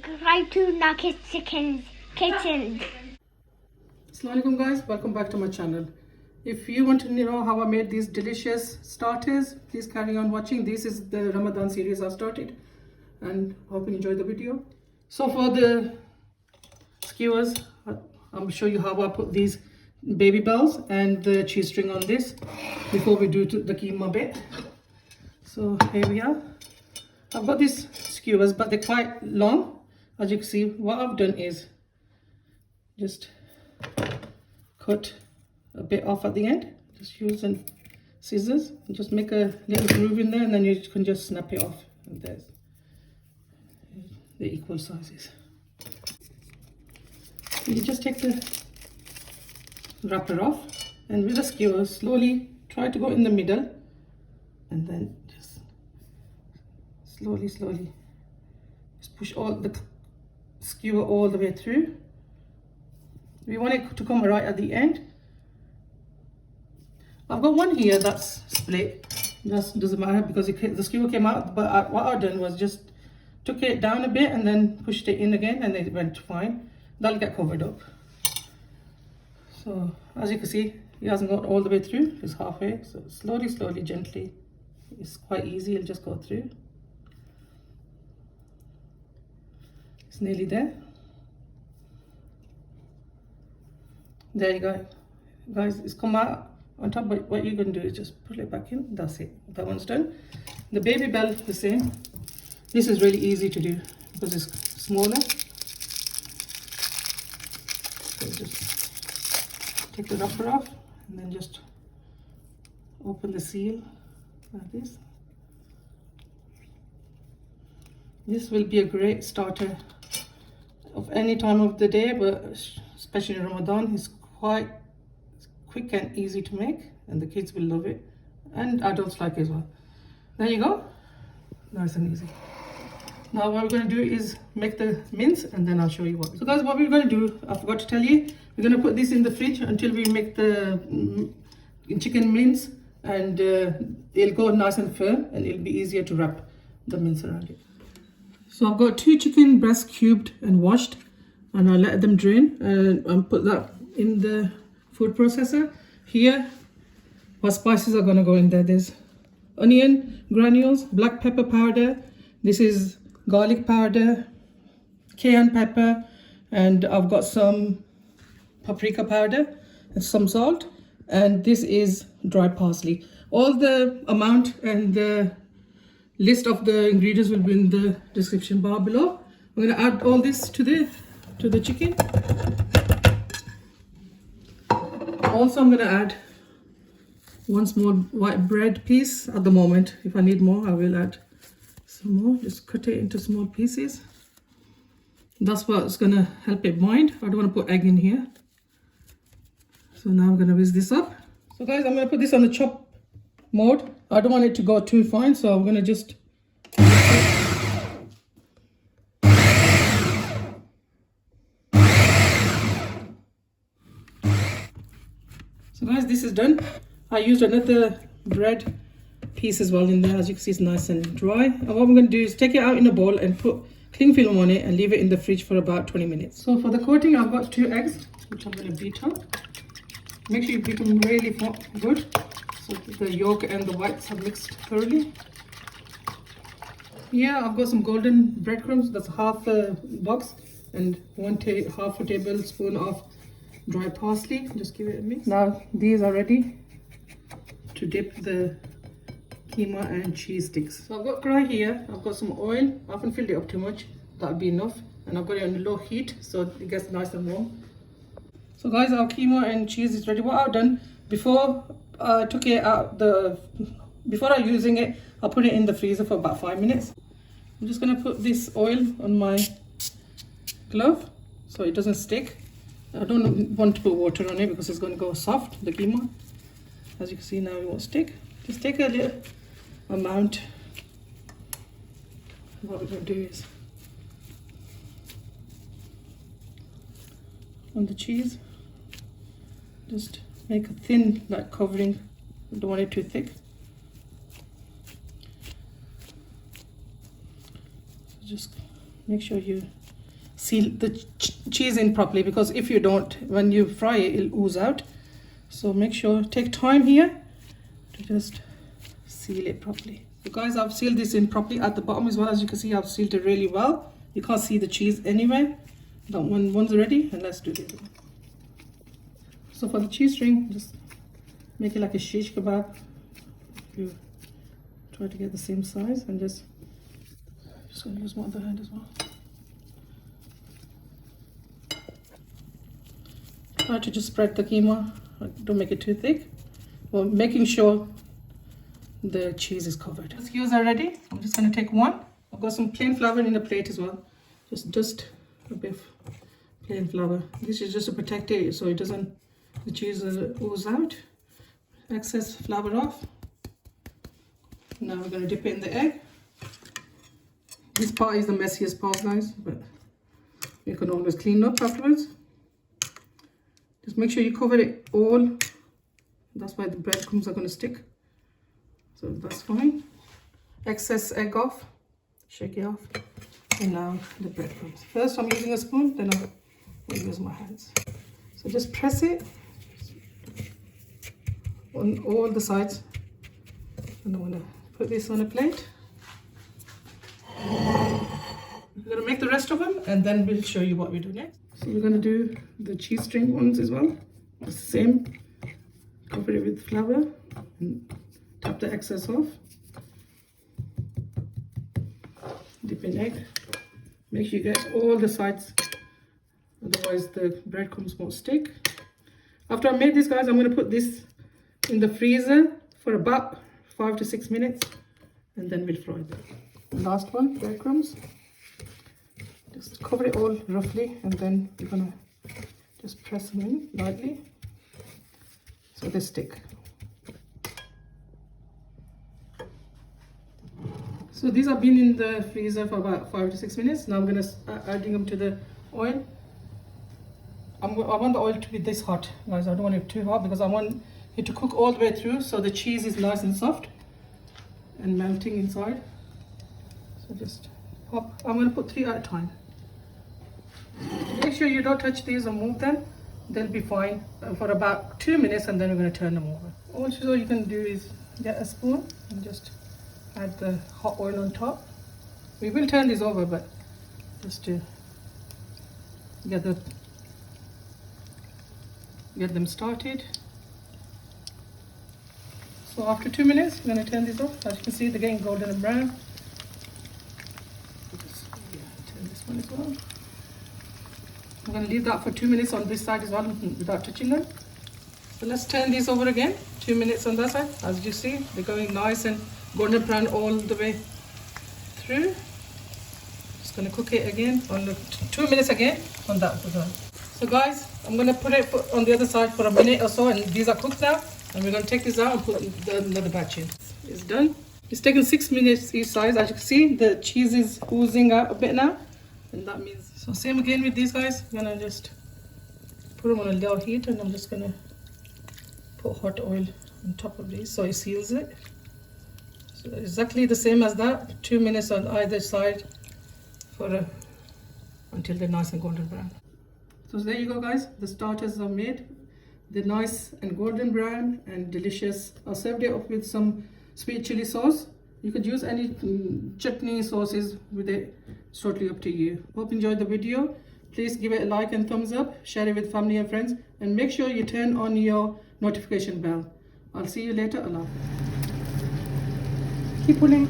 subscribe to Nargis Kitchen. Assalamualaikum guys, welcome back to my channel. If you want to know how I made these delicious starters, please carry on watching. This is the Ramadan series I started and hope you enjoy the video. So for the skewers, I'm show you how I put these baby bells and the cheese string on this before we do the keema bit. So here we are. I've got these skewers, but they're quite long. As you can see, what I've done is just cut a bit off at the end, just using scissors and just make a little groove in there, and then you can just snap it off, and there's the equal sizes. You just take the wrapper off, and with the skewer slowly try to go in the middle, and then just slowly just push all the skewer all the way through. We want it to come right at the end. I've got one here that's split. That doesn't matter because the skewer came out, but what I've done was just took it down a bit and then pushed it in again, and it went fine. That'll get covered up. So as you can see, it hasn't got all the way through, it's halfway. So slowly, gently, it's quite easy, it'll just go through. It's nearly there. There you go, guys, it's come out on top, but what you're going to do is just pull it back in. That's it, that one's done. The baby bell, the same. This is really easy to do because it's smaller. So just take the wrapper off and then just open the seal like this. This will be a great starter of any time of the day, but especially in Ramadan. It's quite quick and easy to make, and the kids will love it, and adults like it as well. There you go, nice and easy. Now what we're going to do is make the mince, and then I'll show you what. So guys, what we're going to do, I forgot to tell you, we're going to put this in the fridge until we make the chicken mince, and it'll go nice and firm, and it'll be easier to wrap the mince around it. So I've got 2 chicken breasts cubed and washed, and I let them drain, and put that in the food processor. Here, what spices are going to go in there? There's onion granules, black pepper powder, this is garlic powder, cayenne pepper, and I've got some paprika powder and some salt, and this is dry parsley. All the amount and the list of the ingredients will be in the description bar below. I'm going to add all this to the chicken. Also, I'm going to add one small white bread piece at the moment. If I need more, I will add some more. Just cut it into small pieces. That's what's going to help it bind. I don't want to put egg in here. So now I'm going to whisk this up. So guys, I'm going to put this on the chop mode. I don't want it to go too fine, so I'm going to just So guys, this is done. I used another bread piece as well in there. As you can see, it's nice and dry. And what I'm going to do is take it out in a bowl and put cling film on it and leave it in the fridge for about 20 minutes. So for the coating, I've got 2 eggs, which I'm going to beat up. Make sure you beat them really good, so the yolk and the whites have mixed thoroughly. Here I've got some golden breadcrumbs, that's half a box, and half a tablespoon of dry parsley. Just give it a mix. Now these are ready to dip the keema and cheese sticks. So I've got karahi here, I've got some oil. I haven't filled it up too much, that'll be enough, and I've got it on low heat so it gets nice and warm. So guys, our keema and cheese is ready. What I've done before I took it out before I using it, I put it in the freezer for about 5 minutes. I'm just gonna put this oil on my glove so it doesn't stick. I don't want to put water on it because it's going to go soft, the keema. As you can see now, it won't stick. Just take a little amount. What we're going to do is on the cheese, just make a thin like covering. I don't want it too thick. So just make sure you seal the cheese in properly, because if you don't, when you fry it, it'll ooze out. So make sure, take time here to just seal it properly. So guys, I've sealed this in properly at the bottom as well. As you can see, I've sealed it really well. You can't see the cheese anywhere. That one's ready, and let's do the other one. So for the cheese string, just make it like a shish kebab. You try to get the same size, and just gonna use my other hand as well. Try to just spread the keema. Don't make it too thick. Well, making sure the cheese is covered. The skewers are ready. I'm just gonna take one. I've got some plain flour in the plate as well. Just a bit of plain flour. This is just to protect it so it doesn't, the cheese ooze out. Excess flour off. Now we're gonna dip it in the egg. This part is the messiest part, guys, but you can always clean up afterwards. Just make sure you cover it all. That's why the breadcrumbs are gonna stick. So that's fine. Excess egg off, shake it off. And now the breadcrumbs. First I'm using a spoon, then I'll use my hands. So just press it on all the sides. And I'm gonna put this on a plate. We're gonna make the rest of them, and then we'll show you what we do next. So we're gonna do the cheese string ones as well. The same. Cover it with flour and tap the excess off. Dip in egg. Make sure you get all the sides, otherwise the breadcrumbs won't stick. After I made this, guys, I'm going to put this in the freezer for about 5 to 6 minutes, and then we'll fry them. Last one, breadcrumbs. Just cover it all roughly, and then we're going to just press them in lightly so they stick. So these have been in the freezer for about 5 to 6 minutes. Now I'm going to start adding them to the oil. I want the oil to be this hot, guys. I don't want it too hot because I want it to cook all the way through so the cheese is nice and soft and melting inside. So just pop. I'm going to put 3 at a time. Make sure you don't touch these or move them. They'll be fine for about 2 minutes, and then we're going to turn them over. Also, you can do is get a spoon and just add the hot oil on top. We will turn this over, but just to get them started. So after 2 minutes, we're going to turn this off. As you can see, they're getting golden and brown. Turn this one as well. I'm going to leave that for 2 minutes on this side as well without touching them. So let's turn these over again. 2 minutes on that side. As you see, they're going nice and golden brown all the way through. Just going to cook it again on the 2 minutes again on that side. So guys, I'm going to put it on the other side for a minute or so, and these are cooked now. And we're going to take this out and put another batch in. It's done. It's taken 6 minutes each side. As you can see, the cheese is oozing out a bit now, and that means. So same again with these guys. I'm going to just put them on a low heat, and I'm just going to put hot oil on top of these so it seals it. So exactly the same as that, 2 minutes on either side until they're nice and golden brown. So there you go, guys. The starters are made. They're nice and golden brown and delicious. I served it up with some sweet chili sauce. You could use any chutney sauces with it. It's totally up to you. Hope you enjoyed the video. Please give it a like and thumbs up. Share it with family and friends. And make sure you turn on your notification bell. I'll see you later. Allah. Keep pulling.